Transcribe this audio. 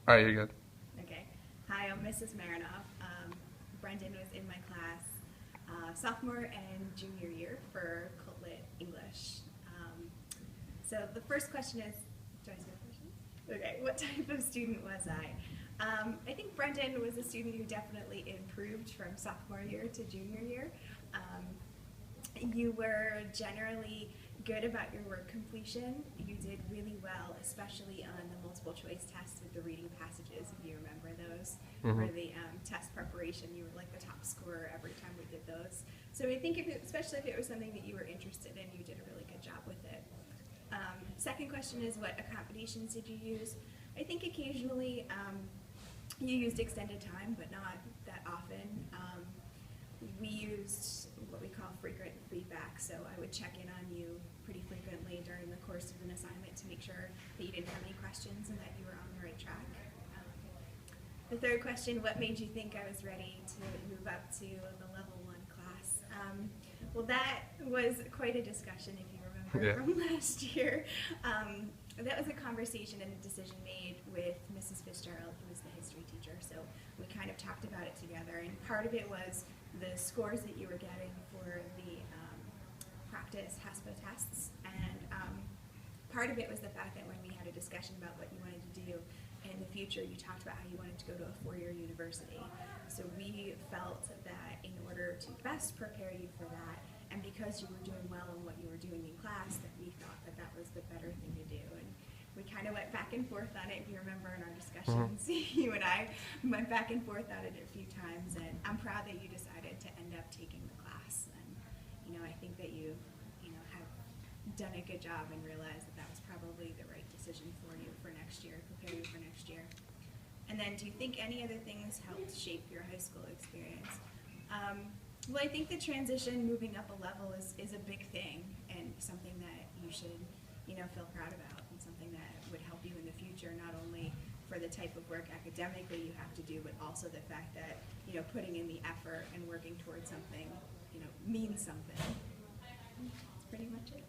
All right, you're good. Okay. Hi, I'm Mrs. Marinoff. Brendan was in my class sophomore and junior year for Cult Lit English. So the first question is, do I ask a question? Okay, what type of student was I? I think Brendan was a student who definitely improved from sophomore year to junior year. You were generally good about your work completion. You did really well, especially on the multiple choice tests with the reading passages, if you remember those, or the test preparation. You were like the top scorer every time we did those. So I think, especially if it was something that you were interested in, you did a really good job with it. Second question is, what accommodations did you use? I think occasionally you used extended time, but not that often. We used what we call frequent feedback, so I would check in on you pretty frequently during the course of an assignment to make sure that you didn't have any questions and that you were on the right track. The third question, what made you think I was ready to move up to the level 1 class? Well, that was quite a discussion, if you remember, from last year. That was a conversation and a decision made with Mrs. Fitzgerald, who was the history teacher, so we kind of talked about it together, and part of it was the scores that you were getting for the practice HASPA tests, and part of it was the fact that when we had a discussion about what you wanted to do in the future, you talked about how you wanted to go to a 4-year university. So we felt that in order to best prepare you for that, and because you were doing well in what you were doing in class, that we thought that that was the better thing to do. And we kind of went back and forth on it, if you remember in our discussions. You and I went back and forth on it a few times, and I'm proud that you decided to end up taking the class. And I think that you have done a good job and realized that that was probably the right decision for you for next year, prepare you for next year. And then, do you think any other things helped shape your high school experience? Well, I think the transition, moving up a level, is a big thing, and something that you should feel proud about, and something that would help you in the future, not only for the type of work academically you have to do, but also the fact that putting in the effort and working towards something means something. That's pretty much it.